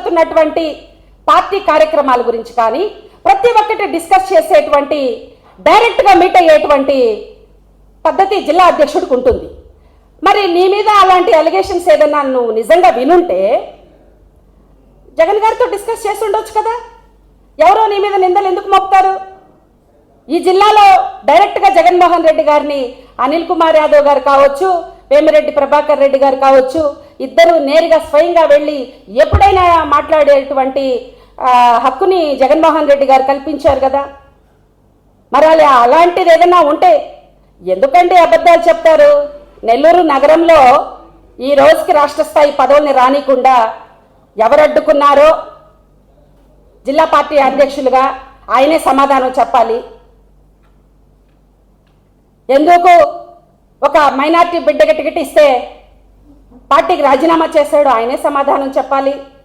జరుగుతున్నటువంటి పార్టీ కార్యక్రమాల గురించి కానీ ప్రతి ఒక్కటి డిస్కస్ చేసేటువంటి డైరెక్ట్గా మీట్ అయ్యేటువంటి పద్ధతి జిల్లా అధ్యక్షుడికి ఉంటుంది. మరి నీ మీద అలాంటి అలిగేషన్స్ ఏదన్నా నువ్వు నిజంగా వినుంటే జగన్ గారితో డిస్కస్ చేసి ఉండొచ్చు కదా. ఎవరో నీ మీద నిందలు ఎందుకు మోపుతారు? ఈ జిల్లాలో డైరెక్ట్గా జగన్మోహన్ రెడ్డి గారిని అనిల్ కుమార్ యాదవ్ గారు కావచ్చు, వేమిరెడ్డి ప్రభాకర్ రెడ్డి గారు కావచ్చు, ఇద్దరు నేరుగా స్వయంగా వెళ్ళి ఎప్పుడైనా మాట్లాడేటువంటి హక్కుని జగన్మోహన్ రెడ్డి గారు కల్పించారు కదా. మరి అలాంటిది ఏదైనా ఉంటే ఎందుకంటే అబద్ధాలు చెప్తారు? నెల్లూరు నగరంలో ఈ రోజుకి రాష్ట్ర స్థాయి పదవుల్ని రానికుండా ఎవరు అడ్డుకున్నారో జిల్లా పార్టీ అధ్యక్షులుగా ఆయనే సమాధానం చెప్పాలి. ఎందుకు ఒక మైనార్టీ బిడ్డకి టికెట్ ఇస్తే పార్టీకి రాజీనామా చేశాడు ఆయనే సమాధానం చెప్పాలి.